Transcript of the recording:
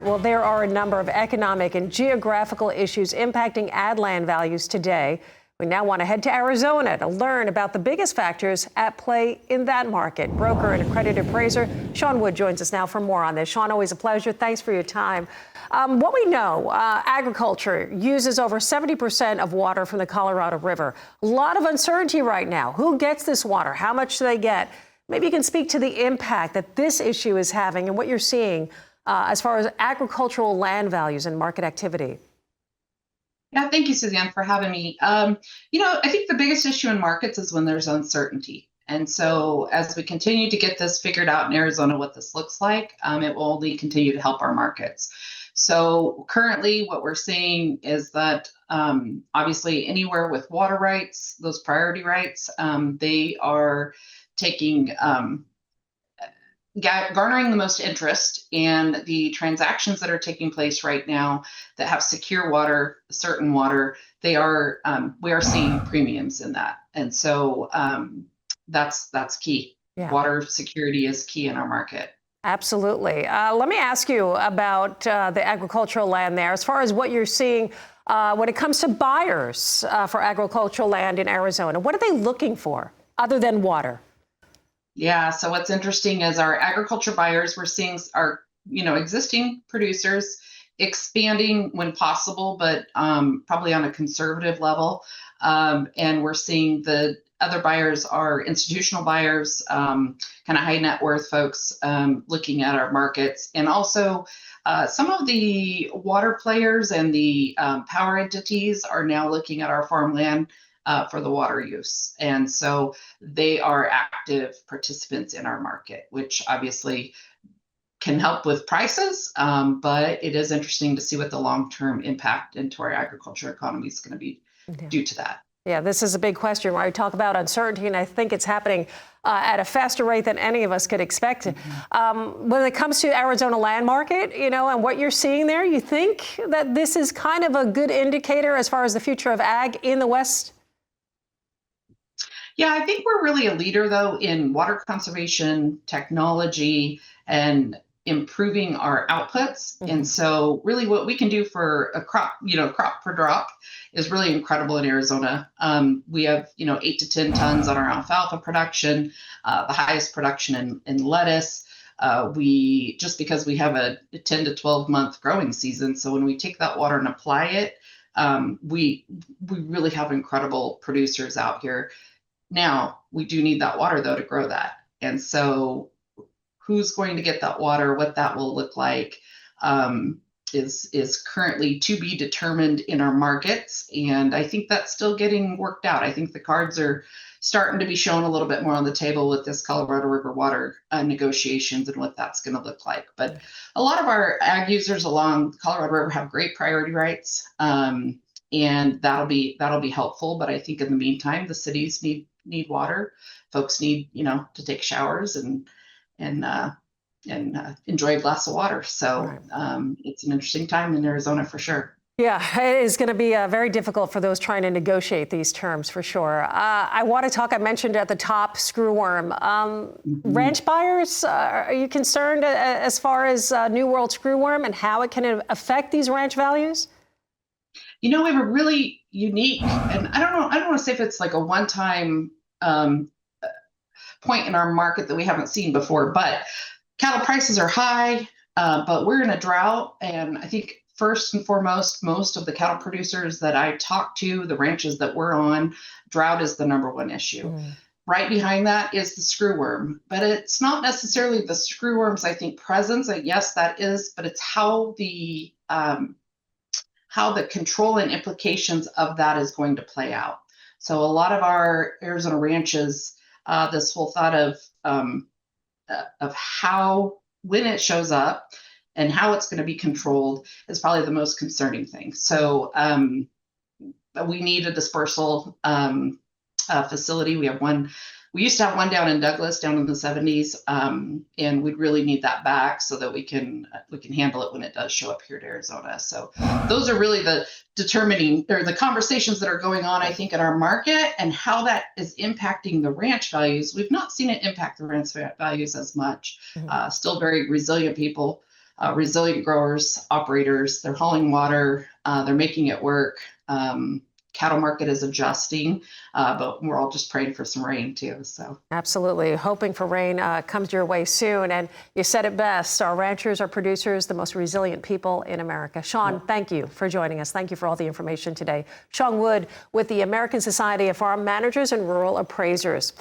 Well, there are a number of economic and geographical issues impacting ag land values today. We now want to head to Arizona to learn about the biggest factors at play in that market. Broker and accredited appraiser Shawn joins us now for more on this. Shawn, always a pleasure. Thanks for your time. What we know, agriculture uses over 70% of water from the Colorado River. A lot of uncertainty right now. Who gets this water? How much do they get? Maybe you can speak to the impact that this issue is having and what you're seeing as far as agricultural land values and market activity. Yeah, thank you, Suzanne, for having me. I think the biggest issue in markets is when there's uncertainty. And so as we continue to get this figured out in Arizona, what this looks like, it will only continue to help our markets. So currently what we're seeing is that obviously anywhere with water rights, those priority rights, they are taking garnering the most interest, and the transactions that are taking place right now that have secure water, certain water, we are seeing premiums in that. And so that's key. Yeah. Water security is key in our market. Absolutely. Let me ask you about the agricultural land there. As far as what you're seeing when it comes to buyers for agricultural land in Arizona, what are they looking for other than water? Yeah, so what's interesting is our agriculture buyers, we're seeing our, existing producers expanding when possible, but probably on a conservative level. And we're seeing the other buyers are institutional buyers, kind of high net worth folks looking at our markets. And also some of the water players and the power entities are now looking at our farmland for the water use. And so they are active participants in our market, which obviously can help with prices, but it is interesting to see what the long-term impact into our agriculture economy is going to be due to that. Yeah, this is a big question where I talk about uncertainty, and I think it's happening at a faster rate than any of us could expect. When it comes to Arizona land market, and what you're seeing there, you think that this is kind of a good indicator as far as the future of ag in the West? Yeah, I think we're really a leader, though, in water conservation, technology, and improving our outputs. And so really what we can do for a crop, crop per drop is really incredible in Arizona. We have, 8 to 10 tons on our alfalfa production, the highest production in lettuce. Just because we have a 10 to 12 month growing season. So when we take that water and apply it, we really have incredible producers out here. Now, we do need that water, though, to grow that. And so who's going to get that water, what that will look like, is currently to be determined in our markets. And I think that's still getting worked out. I think the cards are starting to be shown a little bit more on the table with this Colorado River water negotiations and what that's going to look like. But a lot of our ag users along the Colorado River have great priority rights, and that'll be helpful. But I think in the meantime, the cities need water. Folks need, to take showers and enjoy a glass of water. So it's an interesting time in Arizona for sure. Yeah, it is going to be very difficult for those trying to negotiate these terms for sure. I want to talk, I mentioned at the top, screwworm. Ranch buyers, are you concerned as far as New World screwworm and how it can affect these ranch values? We have a really unique, and I don't want to say if it's like a one-time point in our market that we haven't seen before, but cattle prices are high, but we're in a drought. And I think first and foremost, most of the cattle producers that I talk to, the ranches that we're on, drought is the number one issue. Right behind that is the screwworm, but it's not necessarily the screwworm's, I think, presence. Yes, that is, but it's how the control and implications of that is going to play out. So a lot of our Arizona ranches, this whole thought of how, when it shows up and how it's going to be controlled is probably the most concerning thing. So we need a dispersal facility. We used to have one down in Douglas down in the 70s, and we'd really need that back so that we can handle it when it does show up here to Arizona. So those are really the determining, or the conversations that are going on, I think, in our market and how that is impacting the ranch values. We've not seen it impact the ranch values as much. Still very resilient people resilient growers, operators. They're hauling water. They're making it work. Cattle market is adjusting, but we're all just praying for some rain too. So absolutely, hoping for rain comes your way soon. And you said it best: our ranchers, our producers, the most resilient people in America. Shawn, thank you for joining us. Thank you for all the information today. Shawn Wood with the American Society of Farm Managers and Rural Appraisers.